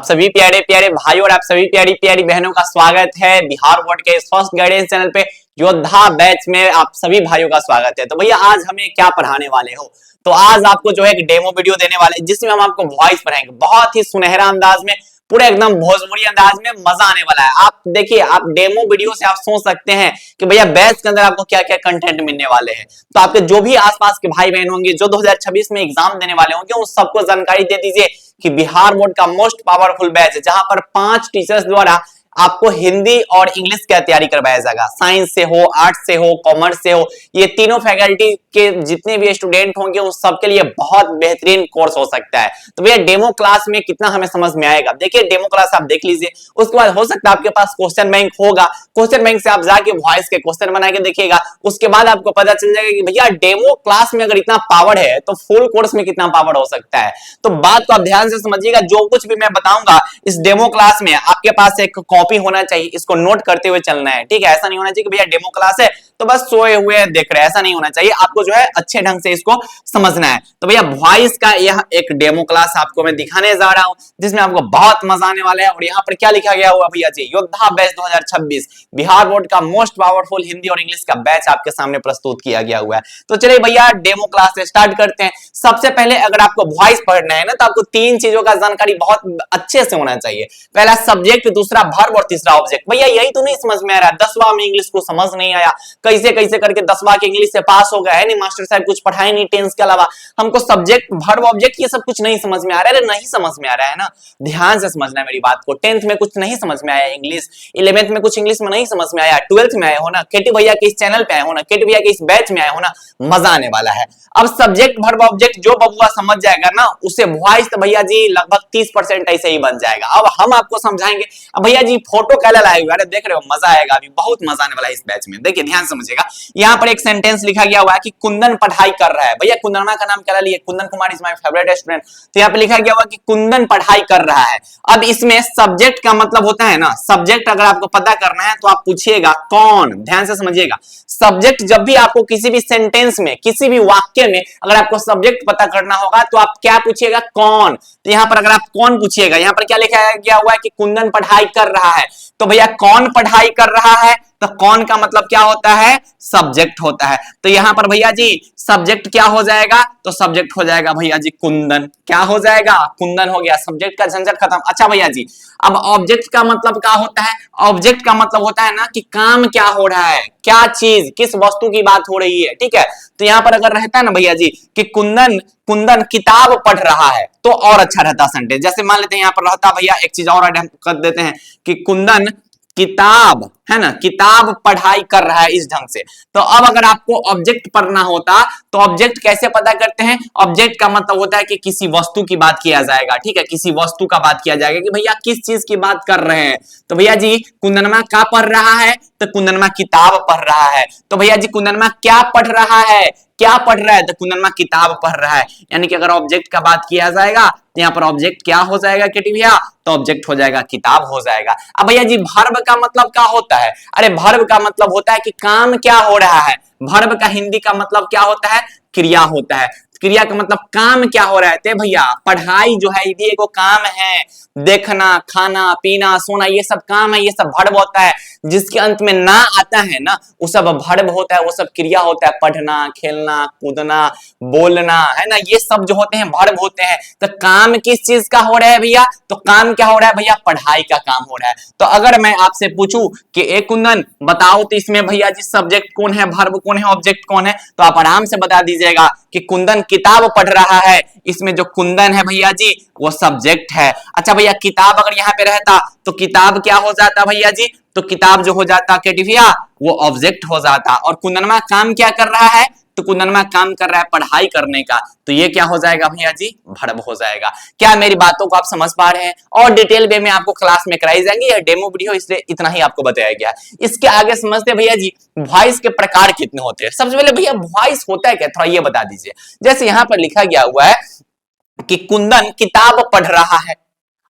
सभी प्यारे प्यारे भाई और आप सभी प्यारी प्यारी बहनों का स्वागत है बिहार बोर्ड के फर्स्ट गाइडेंस चैनल पे योद्धा बैच में आप सभी भाइयों का स्वागत है। तो भैया आज हमें क्या पढ़ाने वाले हो? तो आज आपको जो है एक डेमो वीडियो देने वाले हैं जिसमें हम आपको वॉइस पढ़ाएंगे बहुत ही सुनहरा अंदाज में, पूरे एकदम भोजपुरी अंदाज में मजा आने वाला है। आप देखिए, आप डेमो वीडियो से आप सोच सकते हैं कि भैया बैच के अंदर आपको क्या क्या कंटेंट मिलने वाले हैं। तो आपके जो भी आसपास के भाई बहन होंगे जो 2026 में एग्जाम देने वाले होंगे उन सबको जानकारी दे दीजिए कि बिहार बोर्ड का मोस्ट पावरफुल बैच है जहां पर 5 टीचर्स द्वारा आपको हिंदी और इंग्लिश का तैयारी करवाया जाएगा। साइंस से हो, आर्ट्स से हो, कॉमर्स से हो, ये तीनों फैकल्टी के जितने भी स्टूडेंट होंगे उन सबके लिए बहुत बेहतरीन कोर्स हो सकता है। तो भैया डेमो क्लास में कितना हमें समझ में आएगा, देखिए डेमो क्लास आप देख लीजिए। उसके बाद हो सकता है आपके पास क्वेश्चन बैंक होगा, क्वेश्चन बैंक से आप जाके वॉइस के क्वेश्चन बना के देखिएगा। उसके बाद आपको पता चल जाएगा कि भैया डेमो क्लास में अगर इतना पावर है तो फुल कोर्स में कितना पावर हो सकता है। तो बात को आप ध्यान से समझिएगा, जो कुछ भी मैं बताऊंगा इस डेमो क्लास में आपके पास एक कॉपी होना चाहिए, इसको नोट करते हुए चलना है, ठीक है। ऐसा नहीं होना चाहिए कि भैया डेमो क्लास है तो बस सोए हुए देख रहे हैं, ऐसा नहीं होना चाहिए। आपको जो है अच्छे ढंग से इसको समझना है। तो भैया वॉइस का यह एक डेमो क्लास आपको मैं दिखाने जा रहा हूं जिसमें आपको बहुत मजा आने वाला है। और यहाँ पर क्या लिखा गया हुआ भैया जी, योद्धा बैच 2026 बिहार बोर्ड का मोस्ट पावरफुल हिंदी और इंग्लिश का बैच आपके सामने प्रस्तुत किया गया हुआ है। तो चलिए भैया डेमो क्लास से स्टार्ट करते हैं। सबसे पहले अगर आपको वॉइस पढ़ना है ना तो आपको 3 चीजों का जानकारी बहुत अच्छे से होना चाहिए। पहला सब्जेक्ट, दूसरा वर्ब और तीसरा ऑब्जेक्ट। भैया यही तो नहीं समझ में आ रहा, 10वां में इंग्लिश को समझ नहीं आया, कैसे कैसे करके 10वां के इंग्लिश से पास हो गया है नहीं, मास्टर साहब कुछ पढ़ाए नहीं टेंस के अलावा, हमको सब्जेक्ट वर्ब ऑब्जेक्ट ये सब कुछ नहीं समझ में आ रहा है। नहीं समझ में आ रहा है ना, ध्यान से समझना है मेरी बात को। 10th में कुछ नहीं समझ में आया इंग्लिश, 11th में कुछ इंग्लिश में नहीं समझ में आया, 12th में आए हो ना, केटी भैया के इस चैनल पे आए हो ना, केटी भैया के इस बैच में आए हो ना, मजा आने वाला है। अब सब्जेक्ट वर्ब ऑब्जेक्ट जो बबुआ समझ जाएगा ना उसे वॉइस तो भैया जी लगभग 30% ऐसे ही बन जाएगा। अब हम आपको समझाएंगे। अब भैया जी फोटो कैला लाए हुए, अरे देख रहे हो मजा आएगा, अभी बहुत मजा आने वाला है इस बैच में। देखिए ध्यान समझिएगा, यहाँ पर एक सेंटेंस लिखा गया हुआ है कि कुंदन पढ़ाई कर रहा है। भैया कुंदनमा का नाम क्या लिए, Kundan Kumar is my favourite student. तो यहाँ पे लिखा गया हुआ कि कुंदन पढ़ाई कर रहा है। अब इसमें सब्जेक्ट का मतलब होता है ना, सब्जेक्ट अगर आपको पता करना है तो आप पूछिएगा कौन। ध्यान से समझिएगा, सब्जेक्ट जब भी आपको किसी भी सेंटेंस में, किसी भी वाक्य में अगर आपको सब्जेक्ट पता करना होगा तो आप क्या पूछिएगा, कौन। तो यहाँ पर अगर आप कौन पूछिएगा, यहाँ पर क्या लिखा गया हुआ है कि कुंदन पढ़ाई कर रहा है। तो भैया कौन पढ़ाई कर रहा है, तो कौन का मतलब क्या होता है, सब्जेक्ट होता है। तो यहां पर भैया जी सब्जेक्ट क्या हो जाएगा, तो सब्जेक्ट हो जाएगा भैया जी कुंदन। क्या हो जाएगा, कुंदन हो गया, सब्जेक्ट का झंझट खत्म। अच्छा भैया जी अब ऑब्जेक्ट का मतलब क्या होता है, ऑब्जेक्ट का मतलब होता है ना कि काम क्या हो रहा है, क्या चीज, किस वस्तु की बात हो रही है, ठीक है। तो यहां पर अगर रहता है ना भैया जी कि कुंदन कुंदन किताब पढ़ रहा है तो और अच्छा रहता सेंटेंस। जैसे मान लेते हैं यहाँ पर रहता भैया एक चीज और हम कर देते हैं कि कुंदन किताब, है ना, किताब पढ़ाई कर रहा है इस ढंग से। तो अब अगर आपको ऑब्जेक्ट पढ़ना होता तो ऑब्जेक्ट कैसे पता करते हैं, ऑब्जेक्ट का मतलब होता है कि किसी वस्तु की बात किया जाएगा, ठीक है, किसी वस्तु का बात किया जाएगा कि भैया किस चीज की बात कर रहे हैं। तो भैया जी कुंदनमा क्या पढ़ रहा है, तो कुंदनमा किताब पढ़ रहा है। तो भैया जी कुंदनमा क्या पढ़ रहा है, क्या पढ़ रहा है, तो कुंदनमा किताब पढ़ रहा है। यानी कि अगर ऑब्जेक्ट का बात किया जाएगा तो यहाँ पर ऑब्जेक्ट क्या हो जाएगा केटी भैया, तो ऑब्जेक्ट हो जाएगा किताब हो जाएगा। अब भैया जी वर्ब का मतलब क्या होता है, अरे वर्ब का मतलब होता है कि काम क्या हो रहा है। वर्ब का हिंदी का मतलब क्या होता है, क्रिया होता है। क्रिया का मतलब काम क्या हो रहा है भैया, पढ़ाई जो है ये भी एक काम है, देखना, खाना, पीना, सोना, ये सब काम है, ये सब वर्ब होता है। जिसके अंत में ना आता है ना वो सब वर्ब होता है, वो सब क्रिया होता है। पढ़ना, खेलना, कूदना, बोलना, है ना, ये सब जो होते हैं वर्ब होते हैं। तो काम किस चीज का हो रहा है भैया, तो काम क्या हो रहा है भैया, पढ़ाई का काम हो रहा है। तो अगर मैं आपसे पूछूं कि ए कुंदन बताओ तो इसमें भैया जी सब्जेक्ट कौन है, वर्ब कौन है, ऑब्जेक्ट कौन है, तो आप आराम से बता दीजिएगा कि कुंदन किताब पढ़ रहा है। इसमें जो कुंदन है भैया जी वो सब्जेक्ट है। अच्छा भैया किताब अगर यहाँ पे रहता तो किताब क्या हो जाता भैया जी, तो किताब जो हो जाता केटी भैया वो ऑब्जेक्ट हो जाता। और कुंदनमा काम क्या कर रहा है, तो कुंदनमा काम कर रहा है पढ़ाई करने का, तो ये क्या हो जाएगा भैया जी, वर्ब हो जाएगा। क्या मेरी बातों को आप समझ पा रहे हैं? और डिटेल वे में आपको क्लास में कराई जाएंगी, यह डेमो वीडियो इसलिए इतना ही आपको बताया गया। इसके आगे समझते हैं भैया जी वॉइस के प्रकार कितने होते हैं। सबसे पहले भैया वॉइस होता है क्या, थोड़ा ये बता दीजिए। जैसे यहाँ पर लिखा गया हुआ है कि कुंदन किताब पढ़ रहा है।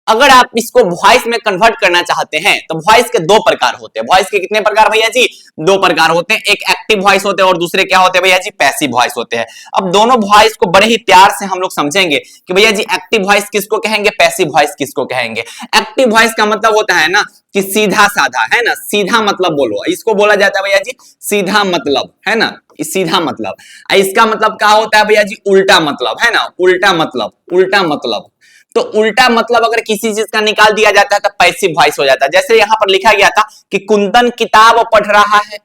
अगर आप इसको वॉइस में कन्वर्ट करना चाहते हैं तो वॉइस के दो प्रकार होते हैं। वॉइस के कितने प्रकार भैया जी? दो प्रकार होते हैं। एक एक्टिव वॉइस होते हैं और दूसरे क्या होते हैं भैया जी? पैसिव वॉइस होते हैं। अब दोनों वॉइस को बड़े ही प्यार से हम लोग समझेंगे कि भैया जी एक्टिव वॉइस किसको कहेंगे, पैसिव वॉइस किसको कहेंगे। एक्टिव वॉइस का मतलब होता है ना कि सीधा साधा, है ना, सीधा मतलब बोलो, इसको बोला जाता है भैया जी सीधा मतलब, है ना, सीधा मतलब। इसका मतलब क्या होता है भैया जी? उल्टा मतलब, है ना, उल्टा मतलब, उल्टा मतलब। तो उल्टा मतलब अगर किसी चीज का निकाल दिया जाता है तो पैसिव वॉइस हो जाता है। जैसे यहां पर लिखा गया था कि कुंदन किताब पढ़ रहा है,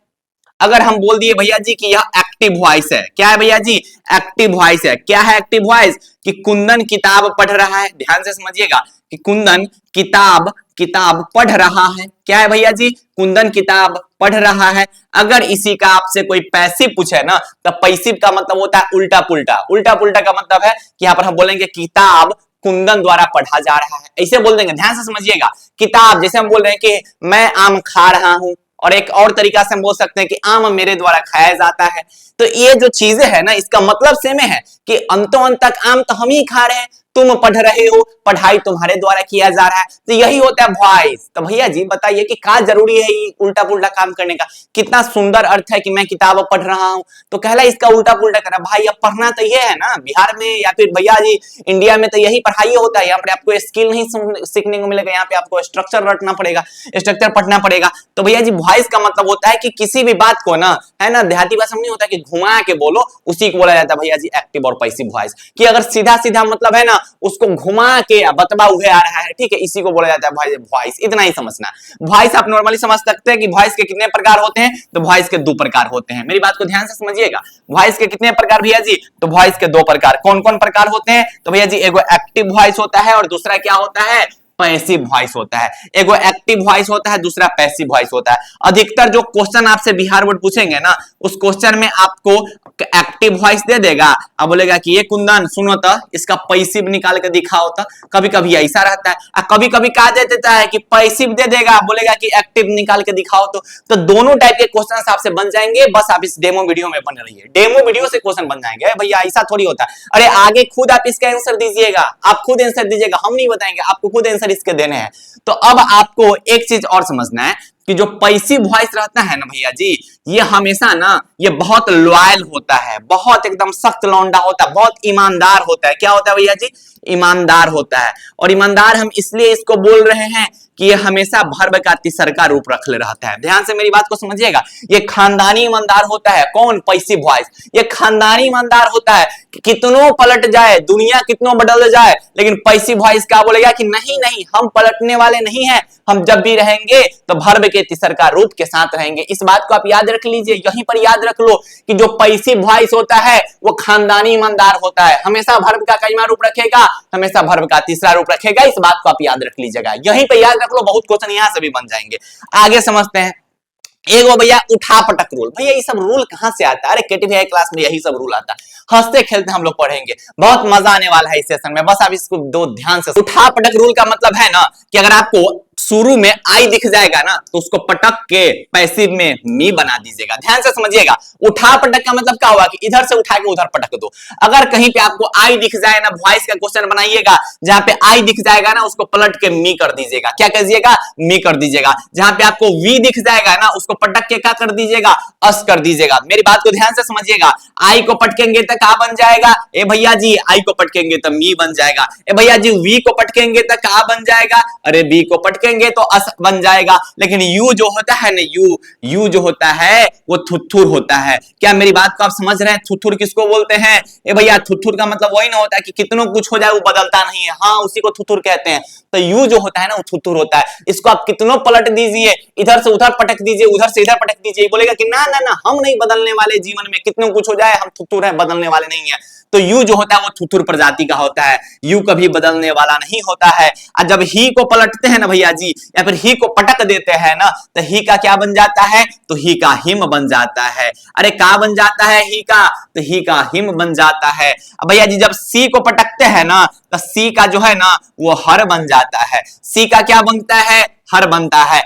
अगर हम बोल दिए भैया जी कि यह एक्टिव वॉइस है, क्या है भैया जी? एक्टिव वॉइस है। क्या है एक्टिव वॉइस? कि कुंदन किताब पढ़ रहा है। ध्यान से समझिएगा कि कुंदन किताब किताब पढ़ रहा है। क्या है भैया जी? कुंदन किताब पढ़ रहा है। अगर इसी का आपसे कोई पैसिव पूछे ना तो पैसिव का मतलब होता है उल्टा पुल्टा। उल्टा पुल्टा का मतलब है कि यहां पर हम बोलेंगे किताब कुंदन द्वारा पढ़ा जा रहा है, ऐसे बोल देंगे। ध्यान से समझिएगा, किताब जैसे हम बोल रहे हैं कि मैं आम खा रहा हूं, और एक और तरीका से हम बोल सकते हैं कि आम मेरे द्वारा खाया जाता है। तो ये जो चीजें है ना इसका मतलब सेम है कि अंतों अंत तक आम तो हम ही खा रहे हैं, तुम पढ़ रहे हो, पढ़ाई तुम्हारे द्वारा किया जा रहा है, तो यही होता है वॉइस। तो भैया जी बताइए कि क्या जरूरी है ये उल्टा पुल्टा काम करने का? कितना सुंदर अर्थ है कि मैं किताब पढ़ रहा हूं, तो कहला इसका उल्टा पुल्टा करना। भाई अब पढ़ना तो ये है ना, बिहार में या फिर भैया जी इंडिया में तो यही पढ़ाई होता है। यहाँ पे आपको स्किल नहीं सीखने को मिलेगा, यहाँ पे आपको स्ट्रक्चर रटना पड़ेगा, स्ट्रक्चर पढ़ना पड़ेगा। तो भैया जी वॉइस का मतलब होता है कि किसी भी बात को ना, है ना, देहाती भाषा में नहीं होता कि घुमा के बोलो, उसी को बोला जाता है भैया जी एक्टिव और पैसिव वॉइस। कि अगर सीधा सीधा मतलब है ना उसको घुमा के बतबा उगे आ रहा है, ठीक है, इसी को बोला जाता है भाई वॉइस। इतना ही समझना। वॉइस आप नॉर्मली समझ सकते हैं कि वॉइस के कितने प्रकार होते हैं, तो वॉइस के दो प्रकार होते हैं। मेरी बात को ध्यान से समझिएगा, वॉइस के कितने प्रकार भैया जी? तो वॉइस के दो प्रकार। कौन कौन प्रकार होते हैं? तो भैया जी एगो एक्टिव वॉइस होता है और दूसरा क्या होता है? पैसिव वॉइस होता है। एगो एक्टिव वॉइस होता है, दूसरा पैसिव वॉइस होता है। अधिकतर जो क्वेश्चन आपसे बिहार बोर्ड पूछेंगे ना उस क्वेश्चन में आपको एक्टिव वॉइस दे देगा, अब बोलेगा कि ये कुंदन सुनो तो इसका पैसिव निकाल के दिखाओ तो। कभी कभी ऐसा रहता है और कभी कभी कहा दे देता है कि पैसिव दे देगा, बोलेगा कि एक्टिव निकाल के दिखाओ तो दोनों टाइप के क्वेश्चन आपसे बन जाएंगे। बस आप इस डेमो वीडियो में बने रहिए, डेमो वीडियो से क्वेश्चन बन जाएंगे। भैया ऐसा थोड़ी होता है, अरे आगे खुद आप इसका आंसर दीजिएगा, आप खुद आंसर दीजिएगा, हम नहीं बताएंगे, आपको खुद आंसर इसके देने हैं। तो अब आपको एक चीज और समझना है कि जो पैसिव वॉइस रहता है ना भैया जी, ये हमेशा ना ये बहुत लॉयल होता है, बहुत एकदम सख्त लौंडा होता है, बहुत ईमानदार होता है। क्या होता है भैया जी? ईमानदार होता है। और ईमानदार हम इसलिए इसको बोल रहे हैं कि ये हमेशा भर्व का तीसरा रूप रख ले रहता है। ध्यान से मेरी बात को समझिएगा, ये खानदानी ईमानदार होता है। कौन? Passive voice. ये खानदानी ईमानदार होता है कि कितनों पलट जाए, दुनिया कितनों बदल जाए, लेकिन पैसिव वॉइस क्या बोलेगा कि नहीं नहीं, हम पलटने वाले नहीं हैं, हम जब भी रहेंगे तो भर्व के तीसरा रूप के साथ रहेंगे। इस बात को आप याद रख लीजिए, यहीं पर याद रख लो कि जो पैसिव वॉइस होता है वो खानदानी ईमानदार होता है, हमेशा भर्व का कईमा रूप रखेगा, हमेशा भर्व का तीसरा रूप रखेगा। इस बात को आप याद रख लीजिएगा, यहीं पे याद रख लो, बहुत क्वेश्चन यहां से भी बन जाएंगे। आगे समझते हैं। एगो भैया उठा पटक रूल। भैया ये सब रूल कहां से आता है? अरे केटीवी क्लास में यही सब रूल आता है, हंसते खेलते हम लोग पढ़ेंगे, बहुत मजा आने वाला है इस सेशन में। बस आप इसको दो ध्यान से। उठा पटक रूल का मतलब है ना कि अगर आपको शुरू में आई दिख जाएगा ना तो उसको पटक के पैसिव में मी बना दीजिएगा। ध्यान से समझिएगा, उठा पटक का मतलब क्या हुआ कि इधर से उठा के उधर पटक दो। अगर कहीं पे आपको आई दिख जाए ना, वॉइस का क्वेश्चन बनाइएगा, जहां पे आई दिख जाएगा ना उसको पलट के मी कर दीजिएगा। क्या कीजिएगा? मी कर दीजिएगा। जहां पे आपको वी दिख जाएगा ना उसको पटक के क्या कर दीजिएगा? अस कर दीजिएगा। मेरी बात को ध्यान से समझिएगा, आई को पटकेंगे तो क्या बन जाएगा? ए भैया जी आई को पटकेंगे तो मी बन जाएगा। ए भैया जी वी को पटकेंगे तो क्या बन जाएगा? अरे बी को पटकेंगे तो अस बन जाएगा। लेकिन यू जो होता है ना, यू जो होता है वो थुथुर होता है। क्या मेरी बात को आप समझ रहे हैं? थुथुर किसको बोलते हैं? ए भैया थुथुर का मतलब वही ना होता है कि कितनों कुछ हो जाए वो बदलता नहीं है, हाँ उसी को थुथुर कहते हैं। तो यू जो होता है ना वो थुथुर होता है। इसको आप कितनों पलट दीजिए, इधर से उधर पटक दीजिए, उधर से इधर पटक दीजिए, बोलेगा कि ना ना ना हम नहीं बदलने वाले, जीवन में कितनों कुछ हो जाए हम थुथुर है, बदलने वाले नहीं है। तो यू जो होता है वो थुथुर प्रजाति का होता है, यू कभी बदलने वाला नहीं होता है। और जब ही को पलटते हैं ना भैया जी, या फिर ही को पटक देते हैं ना, तो ही का क्या बन जाता है? तो ही का हिम बन जाता है। अरे का बन जाता है ही का? तो ही का हिम बन जाता है। अब भैया जी जब सी को पटकते हैं ना तो सी का जो है ना वो हर बन जाता है। सी का क्या बनता है? हर बनता है।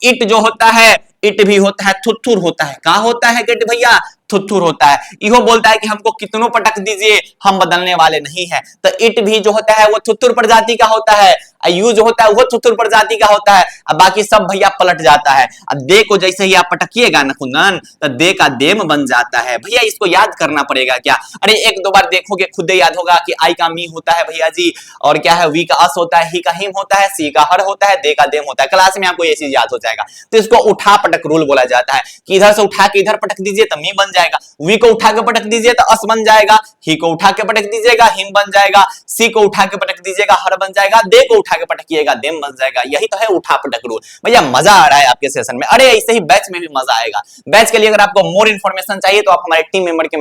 इट जो होता है, इट भी होता है थुथुर होता है। का होता है गेट भैया? थुथुर होता है। इहो बोलता है कि हमको कितनों पटक दीजिए हम बदलने वाले नहीं है। तो इट भी जो होता है वो थुथुर प्रजाति का होता है। यू जो होता है वो चतुर प्रजाति का होता है, अब बाकी सब भैया पलट जाता है। अब दे को जैसे ही आप पटकिएगा ना कुंदन, तो दे का देम बन जाता है भैया, इसको याद करना पड़ेगा क्या? अरे एक दो बार देखोगे खुद ही याद होगा कि आई का मी होता है भैया जी, और क्या है वी का अस होता है, ही का हिम होता है, सी का हर होता है, दे का देम होता है। क्लास में आपको ये चीज याद हो जाएगा। तो इसको उठा पटक रूल बोला जाता है कि इधर से उठा के इधर पटक दीजिए तो मी बन जाएगा, वी को उठा के पटक दीजिए तो अस बन जाएगा, ही को उठा के पटक दीजिएगा हिम बन जाएगा, सी को उठा के पटक दीजिएगा हर बन जाएगा, दे को उठा के पटकिएगा देम बन जाएगा। यही तो है उठा पटक रूल। भैया मजा आ रहा है आपके सेशन में? अरे ऐसे ही बैच में भी मजा आएगा। बैच के लिए अगर आपको मोर इन्फॉर्मेशन चाहिए तो आप हमारे टीम मेंबर के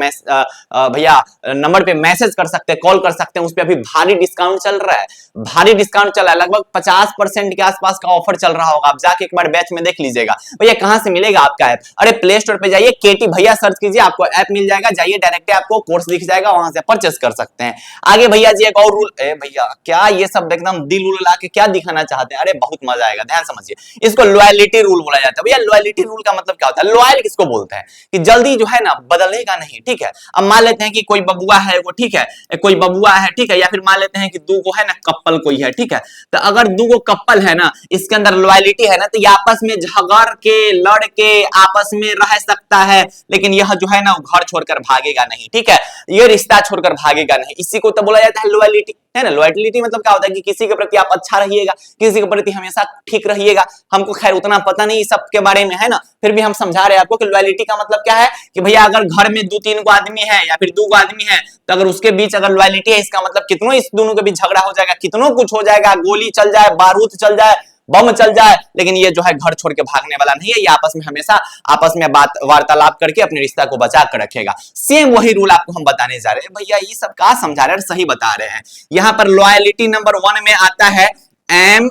भैया नंबर पे मैसेज कर सकते हैं, कॉल कर सकते हैं। उस पे अभी भारी डिस्काउंट चल रहा है, भारी डिस्काउंट चल रहा है, लगभग 50% के आसपास का ऑफर चल रहा होगा। आप जाके एक बार बैच में देख लीजिएगा। भैया कहां से मिलेगा आपका ऐप? अरे प्ले स्टोर पे जाइए, केटी भैया सर्च कीजिए, आपको ऐप मिल जाएगा। जाइए डायरेक्ट आपको कोर्स दिख जाएगा, वहां से परचेस कर सकते हैं। आगे भैया जी एक और रूल, भैया क्या ये सब एकदम दिल उल ला के क्या दिखाना चाहते हैं? अरे बहुत मजा आएगा, ध्यान समझिए। इसको लॉयलिटी रूल बोला जाता है। भैया लॉयलिटी रूल का मतलब क्या होता है? लॉयल किसको बोलते हैं? कि जल्दी जो है ना बदलेगा नहीं, ठीक है। अब मान लेते हैं कि कोई बबुआ है वो, ठीक है, कोई बबुआ है, ठीक है, या फिर मान लेते हैं कि दू को है ना कपल कोई है, ठीक है। तो अगर दू को कपल है ना, इसके अंदर लॉयलिटी है ना, तो ये आपस में झगड़ के लड़ के आपस में रह सकता है, लेकिन यह जो है ना वो घर छोड़कर भागेगा नहीं, ठीक है। ये रिश्ता छोड़कर भागेगा नहीं, इसी को तो बोला जाता है लॉयलिटी, है ना। लॉयलिटी मतलब क्या होता है कि किसी के प्रति आप अच्छा रहिएगा, किसी के प्रति हमेशा ठीक रहिएगा। हमको खैर उतना पता नहीं सब के बारे में, है ना, फिर भी हम समझा रहे हैं आपको कि लॉयलिटी का मतलब क्या है कि भैया अगर घर में 2-3 को आदमी है या फिर 2 को आदमी है, तो अगर उसके बीच अगर लॉयलिटी है, इसका मतलब कितनों इस दोनों के बीच झगड़ा हो जाएगा, कितनों कुछ हो जाएगा, गोली चल जाए, बारूद चल जाए, बम चल जाए, लेकिन ये जो है घर छोड़ के भागने वाला नहीं है। ये आपस में हमेशा आपस में बात वार्तालाप करके अपने रिश्ता को बचा कर रखेगा। सेम वही रूल आपको हम बताने जा रहे हैं। भैया ये सब क्या समझा रहे हैं? सही बता रहे हैं। यहां पर लॉयलिटी नंबर 1 में आता है एम,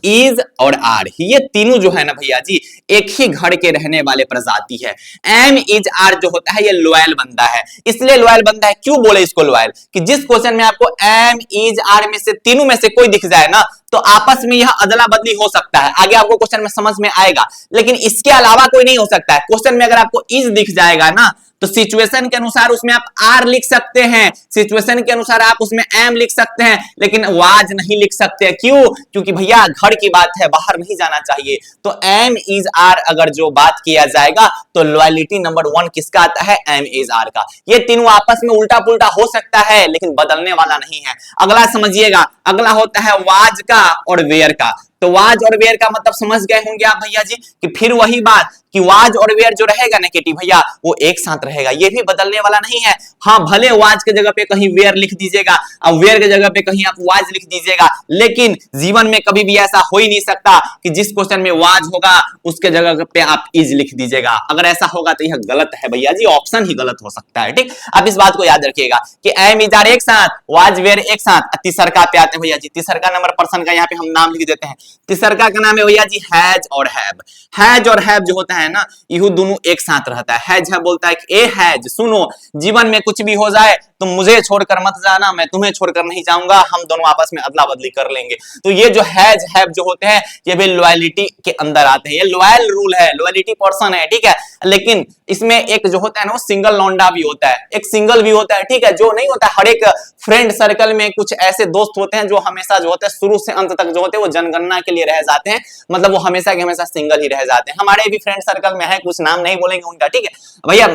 इज और आर। ये तीनों जो है ना भैया जी एक ही घर के रहने वाले प्रजाति है। एम इज आर जो होता है ये लॉयल बंदा है। इसलिए लॉयल बंदा है, क्यों बोले इसको लॉयल? कि जिस क्वेश्चन में आपको एम इज आर में से तीनों में से कोई दिख जाए ना, तो आपस में यह अदला बदली हो सकता है। आगे आपको क्वेश्चन में समझ में आएगा, लेकिन इसके अलावा कोई नहीं हो सकता है। क्वेश्चन में अगर आपको इज दिख जाएगा ना, तो सिचुएशन के अनुसार उसमें आप आर लिख सकते हैं, सिचुएशन के अनुसार आप उसमें एम लिख सकते हैं, लेकिन वाज नहीं लिख सकते। क्यों? क्योंकि भैया घर की बात है, बाहर नहीं जाना चाहिए। तो एम इज आर अगर जो बात किया जाएगा तो लॉयलिटी नंबर 1 किसका आता है? एम इज आर का। ये तीनों आपस में उल्टा पुल्टा हो सकता है, लेकिन बदलने वाला नहीं है। अगला समझिएगा, अगला होता है वाज का और वेयर का। तो वाज और वेयर का मतलब समझ गए होंगे आप भैया जी, कि फिर वही बात कि वाज और वेयर जो रहेगा ना केटी भैया वो एक साथ रहेगा, ये भी बदलने वाला नहीं है। हाँ भले वाज के जगह पे कहीं वेयर लिख दीजिएगा और वेयर के जगह पे कहीं आप वाज लिख दीजिएगा, लेकिन जीवन में कभी भी ऐसा हो ही नहीं सकता कि जिस क्वेश्चन में वाज होगा उसके जगह पे आप इज लिख दीजिएगा। अगर ऐसा होगा तो यह गलत है भैया जी, ऑप्शन ही गलत हो सकता है। ठीक, आप इस बात को याद रखिएगा कि एम इज आर एक साथ, वाज वेयर एक साथ। तीसरका पे आते हैं भैया जी, तीसरका नंबर पर्सन का यहाँ पे हम नाम लिख देते हैं। तीसरका का नाम है भैया जी हैज और हैव। हैज और हैव जो होता है ना, यह दोनों एक साथ रहता है। हैज है बोलता है कि ए हैज, सुनो जीवन में कुछ भी हो जाए तुम मुझे छोड़कर मत जाना, मैं तुम्हें छोड़कर नहीं जाऊंगा, हम दोनों आपस में अदला बदली कर लेंगे। तो ये जो हैज हैव जो होते हैं ये भी लॉयलिटी के अंदर आते हैं। ये लॉयल रूल है, लॉयलिटी पर्सन है, ठीक है। लेकिन इसमें एक जो होता है ना वो सिंगल लौंडा भी होता है, एक सिंगल भी होता है, ठीक है। जो नहीं होता, हर एक फ्रेंड सर्कल में कुछ ऐसे दोस्त होते हैं जो हमेशा जो होते हैं शुरू से अंत तक जो होते हैं वो जनगणना के लिए रह जाते हैं, मतलब वो हमेशा के हमेशा सिंगल ही रह जाते हैं। हमारे भी फ्रेंड सर्कल में है, कुछ नाम नहीं बोलेंगे उनका, ठीक है भैया।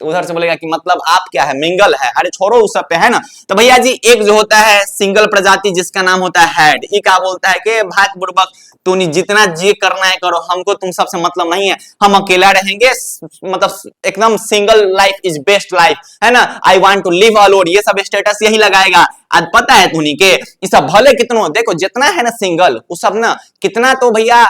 उधर से बोलेगा कि मतलब आप क्या है, मिंगल है, अरे छोड़ो उस सब पे, है ना। तो भैया जी एक जो होता है सिंगल प्रजाति जिसका नाम होता है हैड, ये क्या बोलता है कि भाग बुड़बक तू जितना जी करना है करो, हमको तुम सबसे मतलब नहीं है, हम अकेला रहेंगे, मतलब एकदम single life is best life, है ना। I want to live alone, ये सब स्टेटस यही लगाएगा। आज पता है तुनी के ये सब भले कितनों देखो जितना है ना सिंगल, वो सब ना कितना तो भैया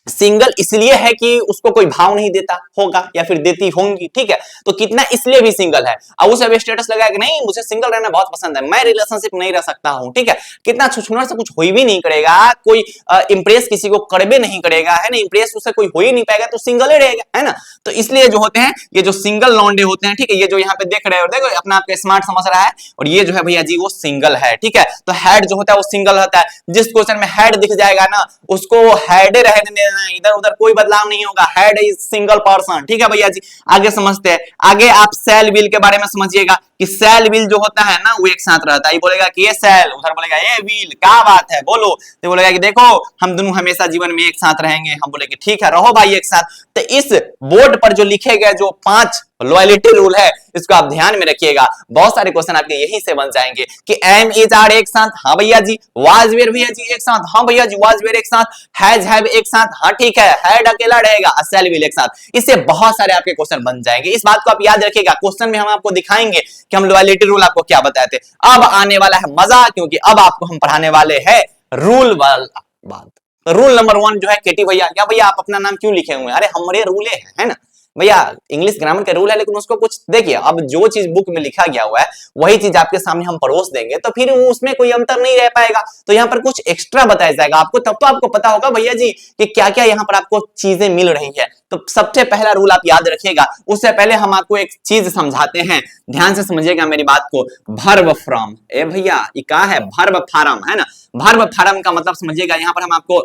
सिंगल इसलिए है कि उसको कोई भाव नहीं देता होगा या फिर देती होंगी, ठीक है। तो कितना इसलिए भी सिंगल है, और उसे भी स्टेटस लगाया कि नहीं मुझे सिंगल रहना बहुत पसंद है, मैं रिलेशनशिप नहीं रह सकता हूं, ठीक है। कितना छुछुनर से कुछ हो भी नहीं करेगा, कोई इंप्रेस किसी को करबे नहीं करेगा, है ना, इंप्रेस उससे कोई हो ही नहीं पाएगा, तो सिंगल ही रहेगा, है ना। तो इसलिए जो होते हैं ये जो सिंगल लौंडे होते हैं, ठीक है, ये जो यहाँ पे देख रहे हो, देखो अपना आपके स्मार्ट समझ रहा है, और ये जो है भैया जी वो सिंगल है, ठीक है। तो हैड जो होता है वो सिंगल होता है। जिस क्वेश्चन में हैड दिख जाएगा ना उसको हैडे रहने हैं, इधर उधर कोई बदलाव नहीं होगा, हेड इज सिंगल पर्सन। ठीक है भैया जी, आगे समझते हैं। आगे आप सेल व्हील के बारे में समझिएगा कि सेल व्हील जो होता है ना वो एक साथ रहता है। ये बोलेगा कि ये सेल, उधर बोलेगा ये व्हील, क्या बात है बोलो, तो बोलेगा कि देखो हम दोनों हमेशा जीवन में एक साथ रहेंगे। हम बोले कि ठीक है रहो भाई एक साथ। तो इस बोर्ड पर जो लिखे गए जो 5 लॉयलिटी रूल है इसको आप ध्यान में रखिएगा। बहुत सारे क्वेश्चन आपके यहीं से बन जाएंगे कि एम इज आर एक साथ, हाँ भैया जी, वाज वेयर भैया जी एक साथ, हाँ भैया जी, वाज वेयर एक साथ, हैज हैव एक साथ, हाँ ठीक है, हैड अकेला रहेगा, सेल विल एक साथ। इससे बहुत सारे आपके क्वेश्चन बन जाएंगे। इस बात को आप याद रखिएगा। क्वेश्चन में हम आपको दिखाएंगे कि हम लॉयलिटी रूल आपको क्या बताए थे। अब आने वाला है मजा, क्योंकि अब आपको हम पढ़ाने वाले हैं रूल वाला बात। रूल नंबर 1 जो है केटी भैया, क्या भैया आप अपना नाम क्यों लिखे हुए हैं? अरे हमारे रूल है ना भैया, इंग्लिश ग्रामर का रूल है, लेकिन उसको कुछ देखिए, अब जो चीज बुक में लिखा गया हुआ है वही चीज आपके सामने हम परोस देंगे, तो फिर उसमें कोई अंतर नहीं रह पाएगा। तो यहाँ पर कुछ एक्स्ट्रा बताया जाएगा आपको, तब तो आपको पता होगा भैया जी कि क्या क्या यहाँ पर आपको चीजें मिल रही है। तो सबसे पहला रूल आप याद रखिएगा। उससे पहले हम आपको एक चीज समझाते हैं, ध्यान से समझिएगा मेरी बात को। वर्ब फ्रॉम, ए भैया ये क्या है? वर्ब फॉर्म है ना। वर्ब फॉर्म का मतलब समझिएगा। यहाँ पर हम आपको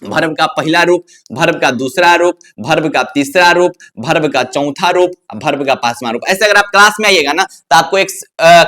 वर्ब का पहला रूप, वर्ब का दूसरा रूप, वर्ब का तीसरा रूप, वर्ब का चौथा रूप, वर्ब का 5वां रूप, ऐसे अगर आप क्लास में आइएगा ना तो आपको एक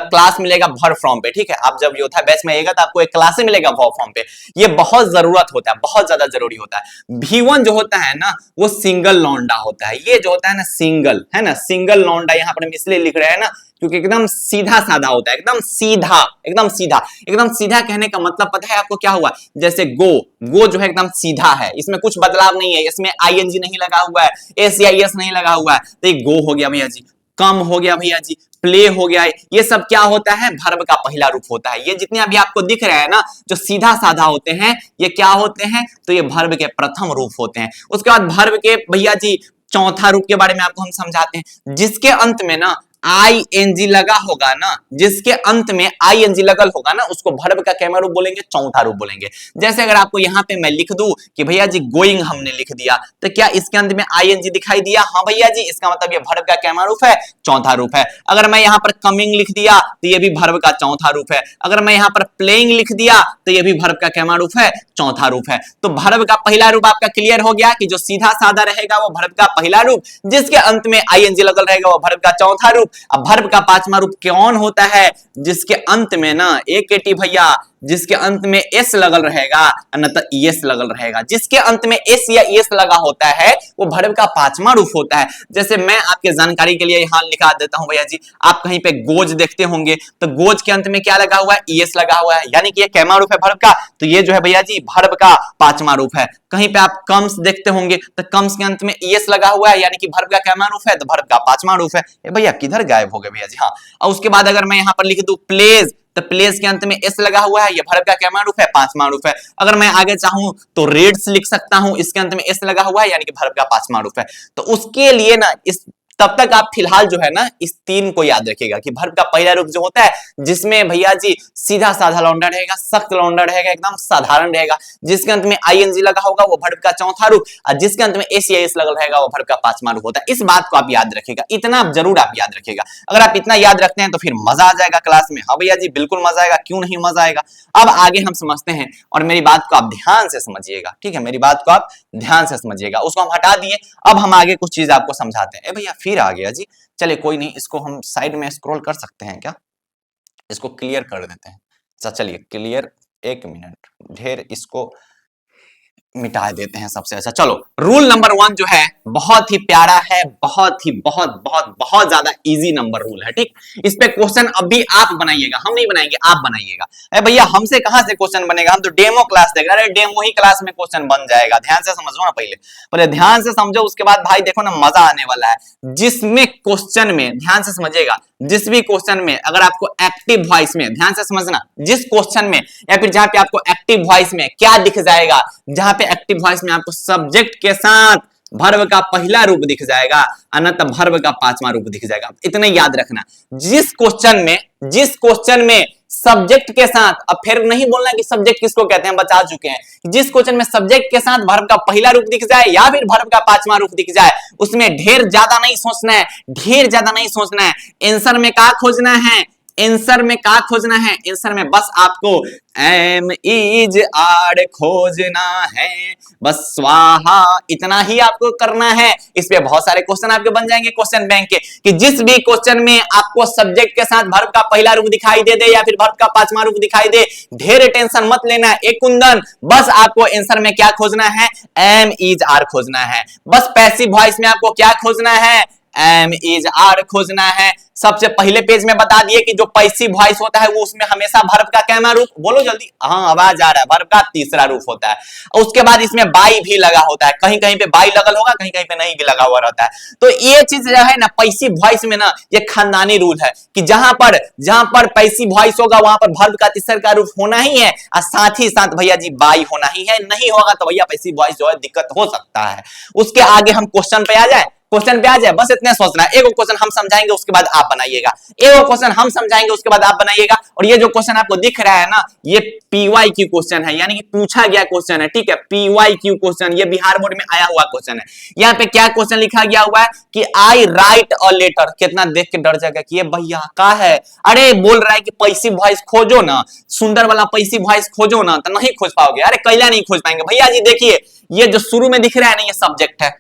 क्लास मिलेगा वर्ब फॉर्म पे। ठीक है, आप जब योद्धा बैच में आइएगा तो आपको एक क्लास मिलेगा वर्ब फॉर्म पे। ये बहुत जरूरत होता है, बहुत ज्यादा जरूरी होता है। V1 जो होता है ना वो सिंगल लौंडा होता है। ये जो होता है ना सिंगल, है ना, सिंगल लौंडा। यहाँ पर हम इसलिए लिख रहे हैं ना क्योंकि एकदम सीधा साधा होता है, एकदम सीधा, एकदम सीधा। एकदम सीधा कहने का मतलब पता है आपको क्या हुआ? जैसे गो, गो जो है एकदम सीधा है, इसमें कुछ बदलाव नहीं है, इसमें आईएनजी नहीं लगा हुआ है, एस या एस नहीं लगा हुआ है, तो ये गो हो गया भैया जी। कम हो गया भैया जी, प्ले हो गया। ये सब क्या होता है? वर्ब का पहला रूप होता है। ये जितने अभी आपको दिख रहे हैं ना जो सीधा साधा होते हैं, ये क्या होते हैं? तो ये वर्ब के प्रथम रूप होते हैं। उसके बाद वर्ब के भैया जी चौथा रूप के बारे में आपको हम समझाते हैं, जिसके अंत में ना आईएनजी लगा होगा ना, जिसके अंत में आईएनजी लगल होगा ना, उसको वर्ब का क्या रूप बोलेंगे? चौथा रूप बोलेंगे। जैसे अगर आपको यहाँ पे मैं लिख दूं कि भैया जी गोइंग हमने लिख दिया, तो क्या इसके अंत में आईएनजी दिखाई दिया? हाँ भैया जी, इसका मतलब ये वर्ब का क्या रूप है? चौथा रूप है। अगर मैं यहाँ पर कमिंग लिख दिया तो ये भी वर्ब का चौथा रूप है। अगर मैं यहाँ पर प्लेइंग लिख दिया तो ये भी वर्ब का क्या रूप है? चौथा रूप है। तो वर्ब का पहला रूप आपका क्लियर हो गया कि जो सीधा साधा रहेगा वो वर्ब का पहला रूप, जिसके अंत में आईएनजी लगल रहेगा वो वर्ब का चौथा रूप। अब वर्ब का 5वां रूप कौन होता है? जिसके अंत में ना एक केटी भैया, जिसके अंत में एस लगल रहेगा, अन्यथा एस लगल रहेगा। जिसके अंत में एस या एस लगा होता है वो वर्ब का 5वां रूप होता है। जैसे मैं आपके जानकारी के लिए यहां लिखा देता हूं भैया जी, आप कहीं पे गोज देखते होंगे तो गोज के अंत में क्या लगा हुआ है? एस लगा हुआ है, यानी कि ये कैमा रूप है वर्ब का, तो ये जो है भैया जी वर्ब का 5वां रूप है। कहीं पे आप कम्स देखते होंगे तो कम्स के अंत में एस लगा हुआ है, यानी कि वर्ब का कैमा रूप है, तो वर्ब का 5वां रूप है। भैया किधर गायब हो गए भैया जी? हाँ, और उसके बाद अगर मैं यहाँ पर लिख दूं प्लेज, तो प्लेस के अंत में एस लगा हुआ है, ये वर्ब का क्या रूप है? 5वां रूप है। अगर मैं आगे चाहूं तो रेड्स लिख सकता हूं, इसके अंत में एस लगा हुआ है, यानी कि वर्ब का 5वां रूप है। तो उसके लिए ना इस तब तक आप फिलहाल जो है ना इस 3 को याद रखिएगा कि वर्ब का पहला रूप जो होता है जिसमें भैया जी सीधा साधा लौंडा रहेगा, सख्त लौंडा रहेगा, एकदम साधारण रहेगा, जिसके अंत में आईएनजी लगा होगा वो वर्ब का चौथा रूप, और जिसके अंत में एस या एस लगा रहेगा वो वर्ब का 5वां रूप होता है। इस बात को आप याद रखिएगा, इतना जरूर आप याद रखिएगा। अगर आप इतना याद रखते हैं तो फिर मजा आ जाएगा क्लास में। हाँ भैया जी बिल्कुल मजा आएगा, क्यों नहीं मजा आएगा। अब आगे हम समझते हैं और मेरी बात को आप ध्यान से समझिएगा, ठीक है, मेरी बात को आप ध्यान से समझिएगा। उसको हम हटा दिए, अब हम आगे कुछ चीज आपको समझाते हैं। भैया फिर आ गया जी, चलिए कोई नहीं, इसको हम साइड में स्क्रॉल कर सकते हैं क्या? इसको क्लियर कर देते हैं। अच्छा चलिए क्लियर, 1 मिनट, ढेर इसको मिटा देते हैं सबसे अच्छा। चलो रूल नंबर 1 जो है बहुत ही प्यारा है, बहुत ही बहुत बहुत बहुत ज्यादा इजी नंबर रूल है, ठीक। इस पे क्वेश्चन अभी आप बनाइएगा, हम नहीं बनाएंगे, आप बनाइएगा। अरे भैया हमसे कहां से क्वेश्चन बनेगा, हम तो डेमो क्लास देख रहे हैं। डेमो ही क्लास में क्वेश्चन बन जाएगा, ध्यान से समझो ना, पहले ध्यान से समझो, उसके बाद भाई देखो ना मजा आने वाला है। जिसमें क्वेश्चन में ध्यान से समझिएगा, जिस भी क्वेश्चन में अगर आपको एक्टिव वॉइस में, ध्यान से समझना, जिस क्वेश्चन में या फिर जहां पे आपको एक्टिव वॉइस में क्या दिख जाएगा, जहां पे एक्टिव वॉइस में आपको सब्जेक्ट के साथ वर्ब का पहला रूप दिख जाएगा, अन्यथा वर्ब का 5वां रूप दिख जाएगा। इतने याद रखना, जिस क्वेश्चन में सब्जेक्ट के साथ, अब फिर नहीं बोलना कि सब्जेक्ट किसको कहते हैं, बचा चुके हैं। जिस क्वेश्चन में सब्जेक्ट के साथ वर्ब का पहला रूप दिख जाए या फिर वर्ब का 5वां रूप दिख जाए, उसमें ढेर ज्यादा नहीं सोचना है, ढेर ज्यादा नहीं सोचना है। आंसर में क्या खोजना है? आंसर में क्या खोजना है, आंसर में बस आपको एम इज आर खोजना है, बस स्वाहा, इतना ही आपको करना है। इस पे बहुत सारे क्वेश्चन आपके बन जाएंगे क्वेश्चन बैंक के, कि जिस भी क्वेश्चन में आपको सब्जेक्ट के साथ वर्ब का पहला रूप दिखाई दे या फिर वर्ब का पांचवा रूप दिखाई दे, ढेर टेंशन मत लेना, एक कुंदन, बस आपको आंसर में क्या खोजना है, एम इज आर खोजना है। बस पैसिव वॉइस में आपको क्या खोजना है, एम इज आर खोजना है। सबसे पहले पेज में बता दिए कि जो पैसिव वॉइस होता है वो उसमें हमेशा वर्ब का कैमा रूप, बोलो जल्दी, हाँ आवाज आ रहा है, वर्ब का तीसरा रूप होता है। और उसके बाद इसमें बाई भी लगा होता है, कहीं कहीं पे बाई लगल होगा, कहीं कहीं पे नहीं भी लगा हुआ रहता है। तो ये चीज जो है ना पैसिव वॉइस में ना, ये खानदानी रूल है कि जहां पर पैसिव वॉइस होगा वहां पर वर्ब का तीसरा का रूप होना ही है, और साथ ही साथ भैया जी बाई होना ही है, नहीं होगा तो भैया पैसिव वॉइस जो है दिक्कत हो सकता है। उसके आगे हम क्वेश्चन पे आ जाए, क्वेश्चन पे आ जाए, बस इतने सोचना है। एक क्वेश्चन हम समझाएंगे उसके बाद आप बनाइएगा, एक क्वेश्चन हम समझाएंगे उसके बाद आप बनाइएगा। और ये जो क्वेश्चन आपको दिख रहा है ना, ये पीवाईक्यू क्वेश्चन है, यानी कि पूछा गया क्वेश्चन है, ठीक है, पीवाईक्यू क्वेश्चन, ये बिहार बोर्ड में आया हुआ क्वेश्चन है। यहाँ पे क्या क्वेश्चन लिखा गया हुआ है कि आई राइट अ लेटर, कितना देख के डर जाएगा कि ये भैया का है, अरे बोल रहा है कि पैसिव वॉइस खोजो ना, सुंदर वाला पैसिव वॉइस खोजो ना, तो नहीं खोज पाओगे, अरे कैला नहीं खोज पाएंगे भैया जी। देखिए ये जो शुरू में दिख रहा है ना, ये सब्जेक्ट है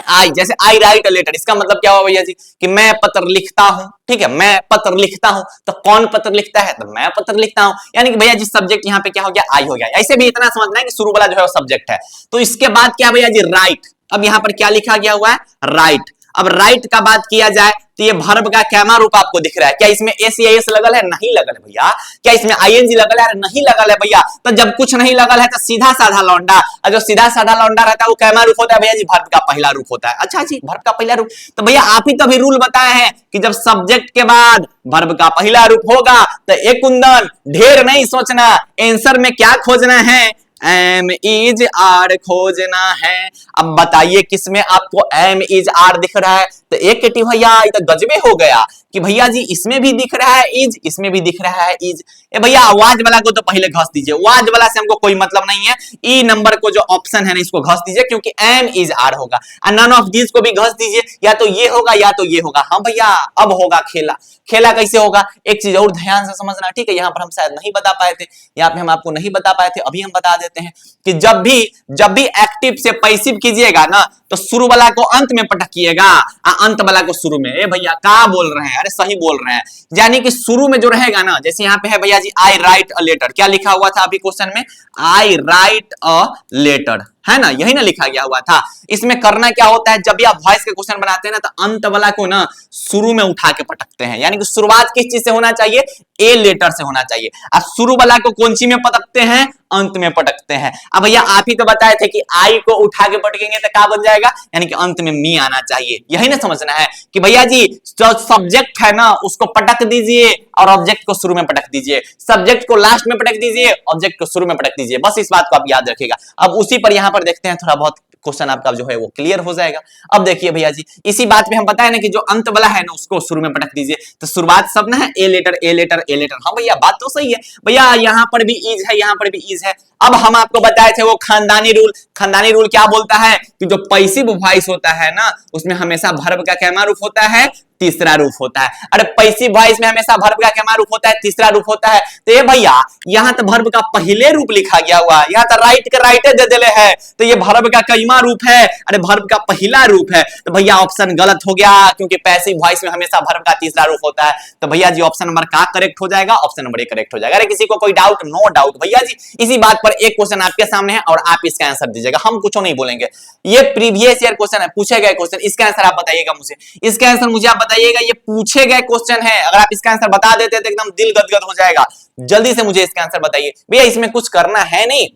आई, जैसे आई राइट अ लेटर, इसका मतलब क्या हुआ भैया जी कि मैं पत्र लिखता हूं, ठीक है, मैं पत्र लिखता हूं, तो कौन पत्र लिखता है, तो मैं पत्र लिखता हूं, यानी कि भैया जी सब्जेक्ट यहां पे क्या हो गया, आई हो गया। ऐसे भी इतना समझना है कि शुरू वाला जो है वो सब्जेक्ट है। तो इसके बाद क्या भैया जी, राइट, अब यहां पर क्या लिखा गया हुआ है, राइट। अब राइट का बात किया जाए तो ये वर्ब का कैमा रूप आपको दिख रहा है, क्या इसमें एस या एस लगल है, नहीं लगल है भैया। क्या इसमें आईएनजी लगल है, नहीं लगल है भैया। तो जब कुछ नहीं लगल है तो सीधा साधा लौंडा, और जो सीधा साधा लौंडा रहता है वो कैमा रूप होता है भैया जी, वर्ब का पहला रूप होता है। अच्छा जी, वर्ब का पहला रूप, तो भैया आप ही तो अभी रूल बताए हैं कि जब सब्जेक्ट के बाद वर्ब का पहला रूप होगा तो एक कुंदन, ढेर नहीं सोचना, आंसर में क्या खोजना है, एम इज आर खोजना है। अब बताइए किसमें आपको एम इज आर दिख रहा है, तो एक केटी भैया ये तो गजबे हो गया कि भैया जी इसमें भी दिख रहा है इज, इसमें भी दिख रहा है इज। ए भैया आवाज वाला को तो पहले घस दीजिए, आवाज वाला से हमको कोई मतलब नहीं है। ई नंबर को जो ऑप्शन है ना इसको घस दीजिए, क्योंकि एम इज आर होगा, और नन ऑफ दिस को भी घस दीजिए, या तो ये होगा या तो ये होगा। हाँ भैया अब होगा खेला, खेला कैसे होगा, एक चीज और ध्यान से समझना, ठीक है, यहाँ पर हम शायद नहीं बता पाए थे, यहाँ पे हम आपको नहीं बता पाए थे, अभी हम बता देते हैं कि जब भी एक्टिव से पैसिव कीजिएगा ना, तो शुरू वाला को अंत में पटकिएगा, अंत वाला को शुरू में। ए भैया क्या बोल रहे हैं, अरे सही बोल रहे हैं, यानी कि शुरू में जो रहेगा ना, जैसे यहाँ पे है भैया जी आई राइट अ लेटर, क्या लिखा हुआ था अभी क्वेश्चन में, आई राइट अ लेटर, है ना, यही ना लिखा गया हुआ था। इसमें करना क्या होता है, जब भी आप वॉइस के क्वेश्चन बनाते हैं ना, तो अंत वाला को ना शुरू में उठा के पटकते हैं, यानी कि शुरुआत किस चीज से होना चाहिए, ए लेटर से होना चाहिए, और शुरू वाला को कौन सी में पटकते हैं, अंत में पटकते हैं। अब भैया आप ही तो बताए थे कि आई को उठा के पटकेंगे तो क्या बन जाएगा, यानी कि अंत में मी आना चाहिए। यही ना समझना है कि भैया जी जो सब्जेक्ट है ना उसको पटक दीजिए और ऑब्जेक्ट को शुरू में पटक दीजिए, सब्जेक्ट को लास्ट में पटक दीजिए, ऑब्जेक्ट को शुरू में पटक दीजिए, बस इस बात को आप याद रखिएगा। अब उसी पर यहाँ पर देखते हैं, थोड़ा बहुत क्वेश्चन आपका जो है वो क्लियर हो जाएगा। अब देखिए भैया जी इसी बात पे हम बताए ना कि जो अंत वाला है ना उसको शुरू में पटक दीजिए, तो शुरुआत सब ना है a letter a letter a letter. हाँ भैया बात तो सही है भैया, यहाँ पर भी इज है, यहाँ पर भी इज है। अब हम आपको बताए थे वो खानदानी रूल, खानदानी रूल क्या बोलता है कि जो पैसिव वॉइस होता है ना उसमें हमेशा वर्ब का कैमा रूप होता है, तीसरा रूप होता है। अरे पैसिव वॉइस में हमेशा वर्ब का कैमा रूप होता है, तीसरा रूप होता है। तो ये भैया यहाँ तो वर्ब का पहले रूप लिखा गया हुआ है, यहाँ तो राइट के राइटे दे दिले है, तो ये वर्ब का कैमा रूप है, अरे वर्ब का पहला रूप है। तो भैया ऑप्शन गलत हो गया, क्योंकि पैसिव वॉइस में हमेशा वर्ब का तीसरा रूप होता है। तो भैया जी ऑप्शन नंबर का करेक्ट हो जाएगा, ऑप्शन नंबर ए करेक्ट हो जाएगा। अरे किसी को कोई डाउट, नो डाउट भैया जी, इसी बात पर एक क्वेश्चन आपके सामने है और आप इसका आंसर दीजिएगा, हम कुछ नहीं बोलेंगे। ये प्रीवियस ईयर क्वेश्चन है, पूछे गए क्वेश्चन, इसका आंसर आप बताइएगा मुझे, इसका आंसर मुझे आप बताइएगा। ये पूछे गए क्वेश्चन है, अगर आप इसका आंसर बता देते तो एकदम दिल गदगद हो जाएगा। जल्दी से मुझे इसका आंसर बताइए भैया, इसमें कुछ करना है नहीं,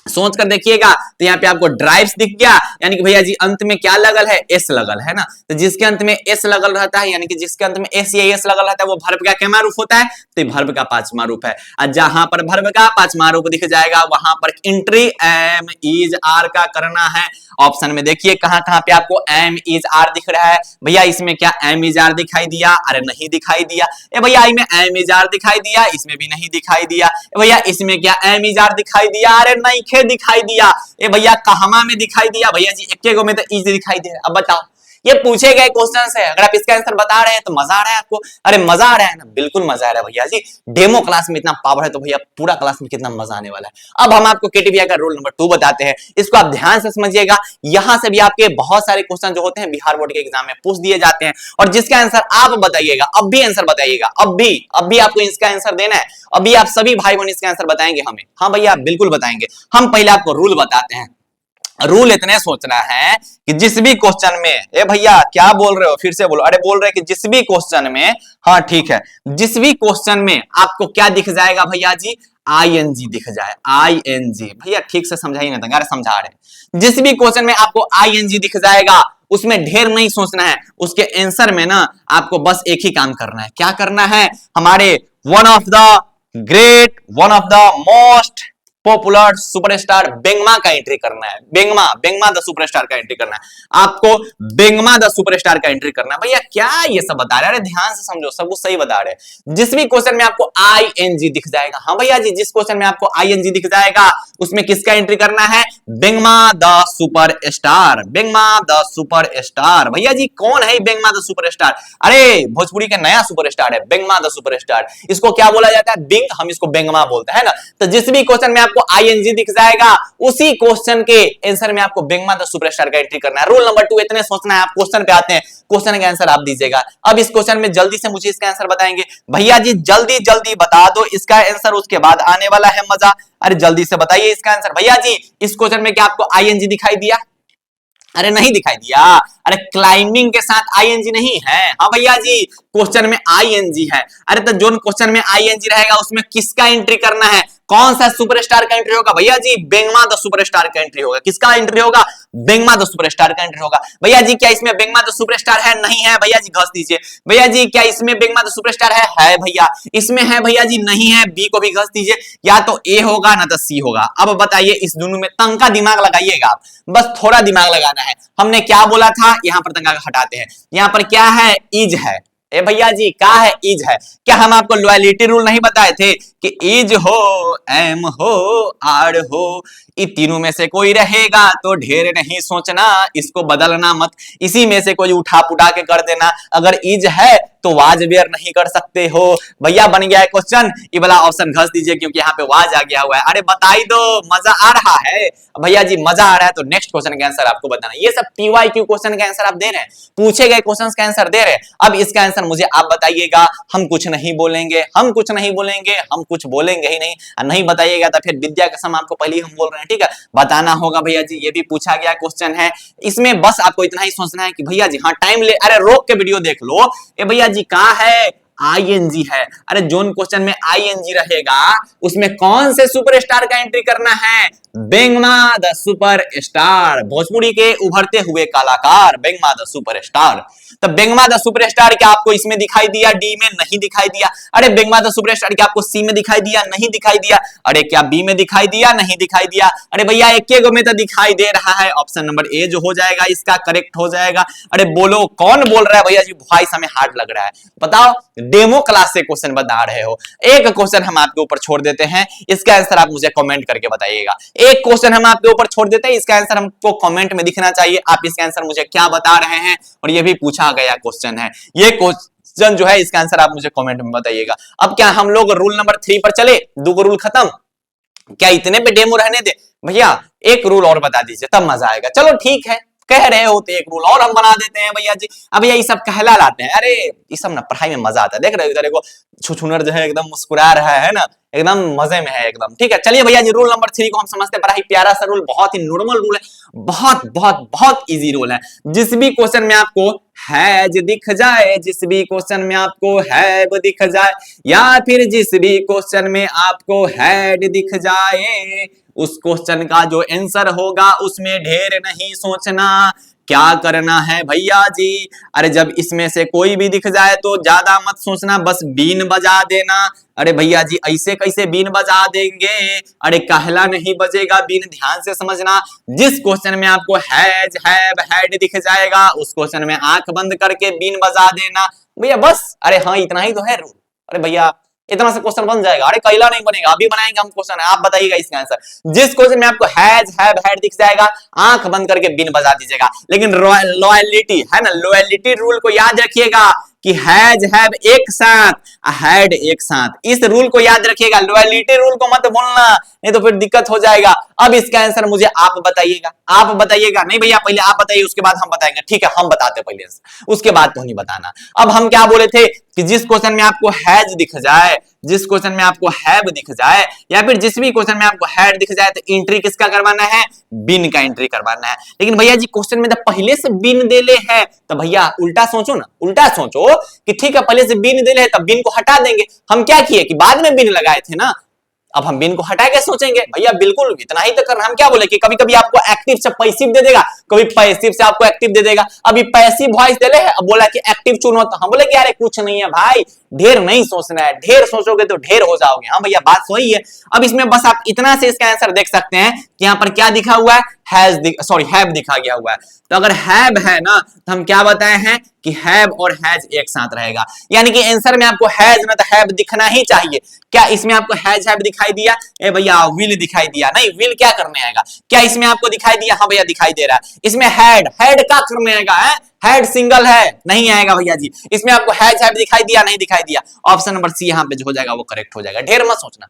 सोच कर देखिएगा। तो यहाँ पे आपको ड्राइव्स दिख गया, यानी कि भैया जी अंत में क्या लगल है, एस लगल है ना, तो जिसके अंत में एस लगल रहता है, यानी कि जिसके अंत में एस या एस लगल रहता है वो वर्ब का कैमा रूप होता है, तो वर्ब का पांचवा रूप है। और जहां पर वर्ब का पांचवा रूप दिख जाएगा वहां पर एंट्री एम इज आर का करना है। ऑप्शन में देखिए कहां कहां पे आपको एम इज आर दिख रहा है भैया, इसमें क्या एम इज आर दिखाई दिया, अरे नहीं दिखाई दिया। ए भैया इसमें एम इज आर दिखाई दिया, इसमें भी नहीं दिखाई दिया। भैया इसमें क्या एम इज आर दिखाई दिया, अरे नहीं दिखाई दिया। ए भैया कहमा में दिखाई दिया, भैया जी एक में तो इज दिखाई दे। अब बताओ ये पूछे गए क्वेश्चन है, अगर आप इसका आंसर बता रहे हैं तो मजा आ रहा है आपको। अरे मजा आ रहा है ना, बिल्कुल मजा आ रहा है भैया जी। डेमो क्लास में इतना पावर है तो भैया पूरा क्लास में कितना मजा आने वाला है। अब हम आपको केटीवीआई का रूल नंबर 2 बताते हैं, इसको आप ध्यान से समझिएगा। यहां से भी आपके बहुत सारे क्वेश्चन जो होते हैं बिहार बोर्ड के एग्जाम में पूछ दिए जाते हैं, और जिसका आंसर आप बताइएगा, अब भी आंसर बताइएगा, अब भी आपको इसका आंसर देना है। अभी आप सभी भाई बहन इसका आंसर बताएंगे हमें? हाँ भैया बिल्कुल बताएंगे। हम पहले आपको रूल बताते हैं। रूल इतने सोचना है कि जिस भी क्वेश्चन में, ए भैया क्या बोल रहे हो, फिर से बोलो। अरे बोल रहे हैं कि जिस भी क्वेश्चन में, हाँ ठीक है, जिस भी क्वेश्चन में आपको क्या दिख जाएगा भैया जी, आईएनजी दिख जाए। आईएनजी भैया ठीक से समझाइए ना, अरे समझा रहे। जिस भी क्वेश्चन में आपको आईएनजी दिख जाएगा उसमें ढेर नहीं सोचना है, उसके आंसर में ना आपको बस एक ही काम करना है। क्या करना है? हमारे one of the most popular superstar बेंगमा का एंट्री करना है। बेंगमा द सुपरस्टार का एंट्री करना है आपको। बेंगमा द सुपरस्टार का एंट्री करना है। भैया क्या ये सब बता रहे हैं? ध्यान से समझो, सब कुछ सही बता रहे हैं। जिस भी क्वेश्चन में आपको आईएनजी दिख जाएगा, हाँ भैया जी, जिस क्वेश्चन में आपको आईएनजी दिख जाएगा उसमें किसका एंट्री करना है? बेंगमा द सुपरस्टार। बेंगमा द सुपरस्टार। भैया जी कौन है बेंगमा द सुपरस्टार? अरे भोजपुरी का नया सुपरस्टार है बेंगमा द सुपरस्टार। इसको क्या बोला जाता है? बिंग, हम इसको बेंगमा बोलते हैं ना। तो जिस भी क्वेश्चन में आपको आईएनजी दिख जाएगा उसी क्वेश्चन के आंसर में आपको बेंगमा द सुपरस्टार का एंट्री करना है। रूल नंबर 2 इतने सोचना है। आप क्वेश्चन पे आते हैं, क्वेश्चन का आंसर आप दीजिएगा। अब इस क्वेश्चन में जल्दी से मुझे इसका आंसर बताएंगे भैया जी, जल्दी जल्दी बता दो इसका आंसर, उसके बाद आने वाला है मजा। अरे जल्दी से बताइए इसका आंसर। भैया जी इस क्वेश्चन में क्या आपको आईएनजी दिखाई दिया? अरे नहीं दिखाई दिया। अरे क्लाइंबिंग के साथ आईएनजी नहीं है। हाँ भैया जी क्वेश्चन में आईएनजी है। अरे तो जो क्वेश्चन में आईएनजी रहेगा उसमें किसका एंट्री करना है? कौन सा सुपरस्टार का एंट्री होगा? भैया जी बेंगमा द सुपरस्टार का एंट्री होगा। किसका एंट्री होगा? बेंगमा द सुपरस्टार का एंट्री होगा। भैया जी क्या इसमें बेंगमा द सुपरस्टार है? नहीं है। भैया जी घस दीजिए। भैया जी क्या इसमें बेंगमा द सुपरस्टार है? है भैया। इसमें है भैया जी? नहीं है। बी को भी घस दीजिए। या तो ए होगा ना तो सी होगा। अब बताइए इस दोनों में तंका दिमाग लगाइएगा आप, बस थोड़ा दिमाग लगाना है। हमने क्या बोला था? यहां पर तंका हटाते हैं। यहां पर क्या है? इज है। ए भैया जी क्या है? इज है। क्या हम आपको लॉयलिटी रूल नहीं बताए थे कि इज हो, एम हो, आर हो, इन तीनों में से कोई रहेगा तो ढेर नहीं सोचना, इसको बदलना मत, इसी में से कोई उठा पुठा के कर देना। अगर इज है तो वाज वेयर नहीं कर सकते हो। भैया बन गया है क्वेश्चन, ये वाला ऑप्शन घस दीजिए क्योंकि यहाँ पे वाज आ गया हुआ है। अरे बताई दो, मजा आ रहा है भैया जी? मजा आ रहा है तो नेक्स्ट क्वेश्चन का आंसर आपको बताना। ये सब पीवाईक्यू क्वेश्चन का आंसर आप दे रहे हैं, पूछे गए क्वेश्चन का आंसर दे रहे हैं। अब इसका आंसर मुझे आप बताइएगा। हम कुछ नहीं बोलेंगे, हम कुछ नहीं बोलेंगे, हम कुछ बोलेंगे ही नहीं। नहीं बताइएगा तो फिर विद्या कसम आपको पहले ही हम बोल रहे हैं, ठीक है? बताना होगा भैया जी। ये भी पूछा गया क्वेश्चन है, इसमें बस आपको इतना ही सोचना है कि भैया जी हाँ टाइम ले, अरे रोक के वीडियो देख लो। ए भैया जी कहाँ है? आईएनजी है। अरे जोन क्वेश्चन में आईएनजी रहेगा उसमें कौन से सुपरस्टार का एंट्री करना है? बेंगमा द सुपरस्टार, भोजपुरी के उभरते हुए कलाकार बेंगमा द सुपरस्टार। तो बेंगमा द सुपरस्टार क्या आपको इसमें दिखाई दिया? डी में नहीं दिखाई दिया। अरे बेंगमा द सुपरस्टार क्या आपको सी में दिखाई दिया? नहीं दिखाई दिया। अरे क्या बी में दिखाई दिया? नहीं दिखाई दिया। अरे भैया एक गो में तो दिखाई दे रहा है। ऑप्शन नंबर ए जो हो जाएगा इसका करेक्ट हो जाएगा। अरे बोलो कौन बोल रहा है भैया जी? वॉइस हमें हार्ड लग रहा है। बताओ, डेमो क्लास से क्वेश्चन बता रहे हो। एक क्वेश्चन हम आपके ऊपर छोड़ देते हैं, इसका आंसर आप मुझे कमेंट करके बताइएगा। एक क्वेश्चन हम आपके ऊपर छोड़ देते हैं, इसका आंसर हमको कमेंट में दिखना चाहिए। आप इसका आंसर मुझे क्या बता रहे हैं, और ये भी पूछा गया क्वेश्चन है। ये क्वेश्चन जो है इसका आंसर आप मुझे कमेंट में बताइएगा। अब क्या हम लोग रूल नंबर 3 पर चले? 2 रूल खत्म, क्या इतने पे डेमो रहने दे? भैया एक रूल और बता दीजिए तब मजा आएगा। चलो ठीक है, कह रहे हो तो एक रूल और हम बना देते हैं भैया जी। अब भैया ये सब कहला लाते हैं। अरे ये सब ना पढ़ाई में मजा आता है। देख रहे हो इधर को छुछुनर जो है एकदम मुस्कुरा रहा है ना, एकदम मजे में है एकदम। ठीक है चलिए भैया जी, रूल नंबर 3 को हम समझते हैं। बड़ा ही प्यारा सा रूल, बहुत ही नॉर्मल रूल है, बहुत बहुत बहुत इजी रूल है। जिस भी क्वेश्चन में आपको हैज दिख जाए, जिस भी क्वेश्चन में आपको हैव दिख जाए, या फिर जिस भी क्वेश्चन में आपको हैड दिख जाए, उस क्वेश्चन का जो आंसर होगा उसमें ढेर नहीं सोचना। क्या करना है भैया जी? अरे जब इसमें से कोई भी दिख जाए तो ज्यादा मत सोचना, बस बीन बजा देना। अरे भैया जी ऐसे कैसे बीन बजा देंगे? अरे कहला नहीं बजेगा बीन, ध्यान से समझना। जिस क्वेश्चन में आपको हैज, हैव, हैड दिख जाएगा उस क्वेश्चन में आंख बंद करके बीन बजा देना भैया, बस। अरे हाँ इतना ही तो है रूल। अरे भैया इतना सा क्वेश्चन बन जाएगा। अरे कैला नहीं बनेगा, अभी बनाएंगे हम क्वेश्चन, आप बताइएगा इसका आंसर। जिस क्वेश्चन में आपको हैज हैव हैड दिख जाएगा, आंख बंद करके बिन बजा दीजिएगा। लेकिन लॉयलिटी है ना, लॉयलिटी रूल को याद रखिएगा कि हैज हैव एक साथ, हैड एक साथ, इस रूल को याद रखिएगा। लॉयलिटी रूल को मत भूलना, नहीं तो फिर दिक्कत हो जाएगा। अब इसका आंसर मुझे आप बताइएगा, आप बताइएगा। नहीं भैया पहले आप बताइए, उसके बाद हम बताएंगे। ठीक है, हम बताते पहले, उसके बाद तो नहीं बताना। अब हम क्या बोले थे कि जिस क्वेश्चन में आपको हैज दिख जाए, जिस क्वेश्चन में आपको हैव दिख जाए, या फिर जिस भी क्वेश्चन में आपको हैड दिख जाए, तो एंट्री किसका करवाना है? बिन का एंट्री करवाना है। लेकिन भैया जी क्वेश्चन में तो पहले से बिन देले है, तो भैया उल्टा सोचो ना, उल्टा सोचो कि ठीक है पहले से बिन देले है, तब बिन को हटा देंगे। हम क्या किए कि बाद में बिन लगाए थे ना, अब हम बिन को हटा के सोचेंगे। भैया बिल्कुल इतना ही तो करना। हम क्या बोले कि कभी कभी आपको एक्टिव से पैसिव दे देगा, कभी पैसिव से आपको एक्टिव दे देगा। अभी पैसिव वॉइस दे ले है, अब बोला कि एक्टिव चुनो, तो हम बोले कि अरे कुछ नहीं है भाई, ढेर नहीं सोचना है, ढेर सोचोगे तो ढेर हो जाओगे। हाँ भैया बात सही है। अब इसमें बस आप इतना से इसका आंसर देख सकते हैं कि यहाँ पर क्या दिखा हुआ है, हैव दिखा गया हुआ है। तो अगर हैव है ना, तो हम क्या बताए हैं कि हैव और हैज एक साथ रहेगा, यानी कि आंसर में आपको हैज ना तो हैव दिखना ही चाहिए। क्या इसमें आपको हैज हैव दिखाई दिया? ए भैया विल दिखाई दिया? नहीं, विल क्या करने आएगा? क्या इसमें आपको दिखाई दिया? हाँ भैया दिखाई दे रहा है। इसमें हैड, हैड क्या करने आएगा? हैड सिंगल है, नहीं आएगा भैया जी। इसमें आपको हैज हैव दिखाई दिया? नहीं दिखाई दिया। ऑप्शन नंबर सी यहाँ पे जो हो जाएगा वो करेक्ट हो जाएगा। ढेर मत सोचना,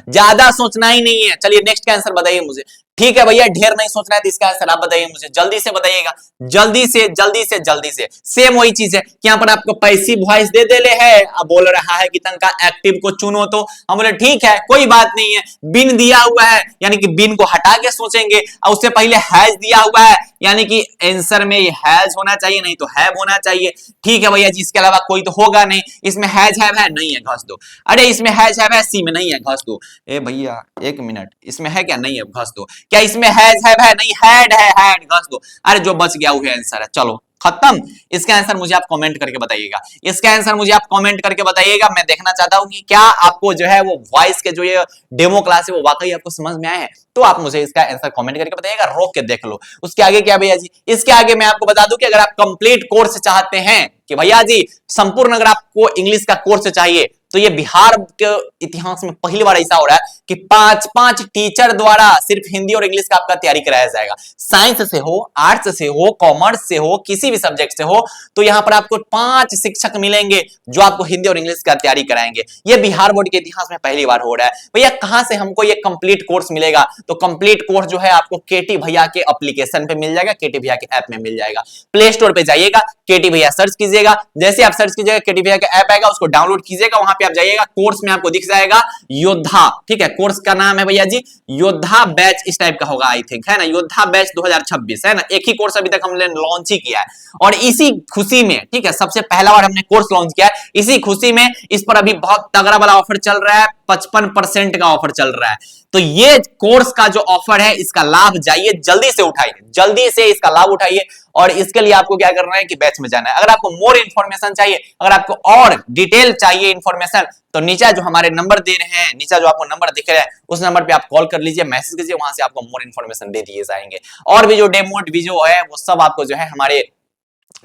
ज्यादा सोचना ही नहीं है। चलिए नेक्स्ट का आंसर बताइए मुझे। ठीक है भैया ढेर नहीं सोचना है, तो इसका आंसर आप बताइए मुझे, जल्दी से बताइएगा, जल्दी से जल्दी से जल्दी से। सेम वही चीज है कि यहाँ पर आपको पैसिव वॉइस दे देले है, अब बोल रहा है कि तनका एक्टिव को चुनो, तो हम बोले ठीक है कोई बात नहीं है। बिन दिया हुआ है यानी कि बिन को हटा के सोचेंगे, और उससे पहले हैज दिया हुआ है यानी कि आंसर में ये हैज होना चाहिए, नहीं तो हैव होना चाहिए। ठीक है भैया जी, इसके अलावा कोई तो होगा नहीं। इसमें हैज हैव है? नहीं है, घस दो। अरे इसमें हैज हैव है, सी में नहीं है, घस दो। ए भैया एक मिनट, इसमें है क्या? नहीं है, घस दो। क्या इसमें हैज हैव है? नहीं, हैड है, हैड, घस दो। अरे जो बच गया वो आंसर है। चलो खत्म। इसका आंसर मुझे आप कमेंट करके बताइएगा, इसका आंसर मुझे आप कमेंट करके बताइएगा। मैं देखना चाहता हूं कि क्या आपको जो है वो वॉइस के जो ये डेमो क्लास है वो वाकई आपको समझ में आए हैं। तो आप मुझे इसका आंसर कमेंट करके बताइएगा, रोक के देख लो। उसके आगे क्या भैया जी? इसके आगे मैं आपको बता दूं कि अगर आप कंप्लीट कोर्स चाहते हैं कि भैया जी संपूर्ण अगर आपको इंग्लिश का कोर्स चाहिए, तो ये बिहार के इतिहास में पहली बार ऐसा हो रहा है कि 5-5 टीचर द्वारा सिर्फ हिंदी और इंग्लिश का आपका तैयारी कराया जाएगा। साइंस से हो, आर्ट्स से हो, कॉमर्स से हो, किसी भी सब्जेक्ट से हो, तो यहाँ पर आपको 5 शिक्षक मिलेंगे जो आपको हिंदी और इंग्लिश का तैयारी कराएंगे। ये बिहार बोर्ड के इतिहास में पहली बार हो रहा है। भैया कहां से हमको ये कंप्लीट कोर्स मिलेगा? तो कंप्लीट कोर्स जो है आपको केटी भैया के एप्लीकेशन पे मिल जाएगा, केटी भैया के ऐप में मिल जाएगा। प्ले स्टोर पे जाइएगा, केटी भैया सर्च कीजिएगा, जैसे आप सर्च कीजिएगा केटी भैया का ऐप आएगा, उसको डाउनलोड कीजिएगा। वहां पे आप जाइएगा, कोर्स में आपको दिख जाएगा योद्धा। ठीक है, कोर्स का नाम है भैया जी योद्धा बैच, इस टाइप का होगा आई थिंक, है ना, योद्धा बैच 2026, है ना। एक ही कोर्स अभी तक हमने लॉन्च ही किया है, और इसी खुशी में, ठीक है, सबसे पहला बार हमने कोर्स लॉन्च किया है, इसी खुशी में इस पर अभी बहुत तगड़ा वाला ऑफर चल रहा है, 55% का ऑफर चल रहा है। तो ये कोर्स का जो ऑफर है इसका लाभ जाइए, जल्दी से उठाइए, जल्दी से इसका लाभ उठाइए। और इसके लिए आपको क्या करना है कि बैच में जाना है। अगर आपको मोर इंफॉर्मेशन चाहिए, अगर आपको और डिटेल चाहिए इंफॉर्मेशन, तो नीचे जो हमारे नंबर दे रहे हैं, नीचे जो आपको नंबर दिख रहा है उस नंबर पे आप कॉल कर लीजिए, मैसेज कीजिए, वहां से आपको मोर इंफॉर्मेशन दे दिए जाएंगे। और भी जो डेमो वीडियो है वो सब आपको जो है हमारे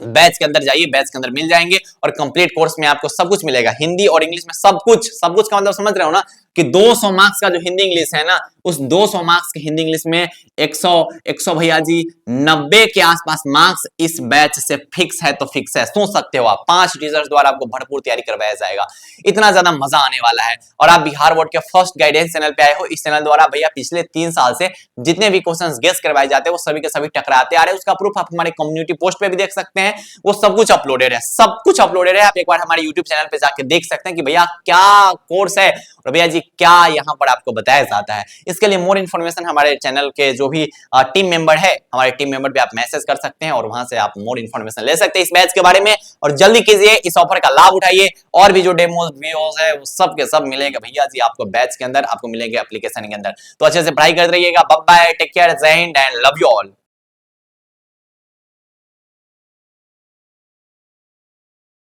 बैच के अंदर जाइए, बैच के अंदर मिल जाएंगे। और कंप्लीट कोर्स में आपको सब कुछ मिलेगा, हिंदी और इंग्लिश में सब कुछ। सब कुछ का मतलब समझ रहे हो ना कि 200 मार्क्स का जो हिंदी इंग्लिश है ना, उस 200 मार्क्स के हिंदी इंग्लिश में 100 भैया जी 90 के आसपास मार्क्स इस बैच से फिक्स है। तो फिक्स है, सोच सकते हो आप, 5 टीचर्स द्वारा आपको भरपूर तैयारी करवाया जाएगा। इतना ज्यादा मजा आने वाला है। और आप बिहार बोर्ड के फर्स्ट गाइडेंस चैनल पे आए हो। इस चैनल द्वारा भैया पिछले 3 साल से जितने भी क्वेश्चंस गेस करवाए जाते हैं वो सभी के सभी टकराते आ रहे हैं। उसका प्रूफ आप हमारे कम्युनिटी पोस्ट पे भी देख सकते हैं, वो सब कुछ अपलोडेड है, सब कुछ अपलोडेड है। आप एक बार हमारे यूट्यूब चैनल पे जाके देख सकते हैं कि भैया क्या कोर्स है और भैया जी क्या यहाँ पर आपको बताया जाता है। इसके लिए मोर इन्फॉर्मेशन हमारे चैनल के जो भी टीम मेंबर है, हमारे टीम मेंबर पे आप मैसेज कर सकते हैं और वहां से आप मोर इन्फॉर्मेशन ले सकते हैं इस बैच के बारे में। और जल्दी कीजिए, इस ऑफर का लाभ उठाइए। और भी जो डेमोस वीडियोस है वो सब के सब मिलेंगे भैया जी आपको बैच के अंदर, आपको मिलेंगे एप्लीकेशन के अंदर। तो अच्छे से पढ़ाई करते रहिएगा। बाय बाय, टेक केयर, जय Hind and love you all.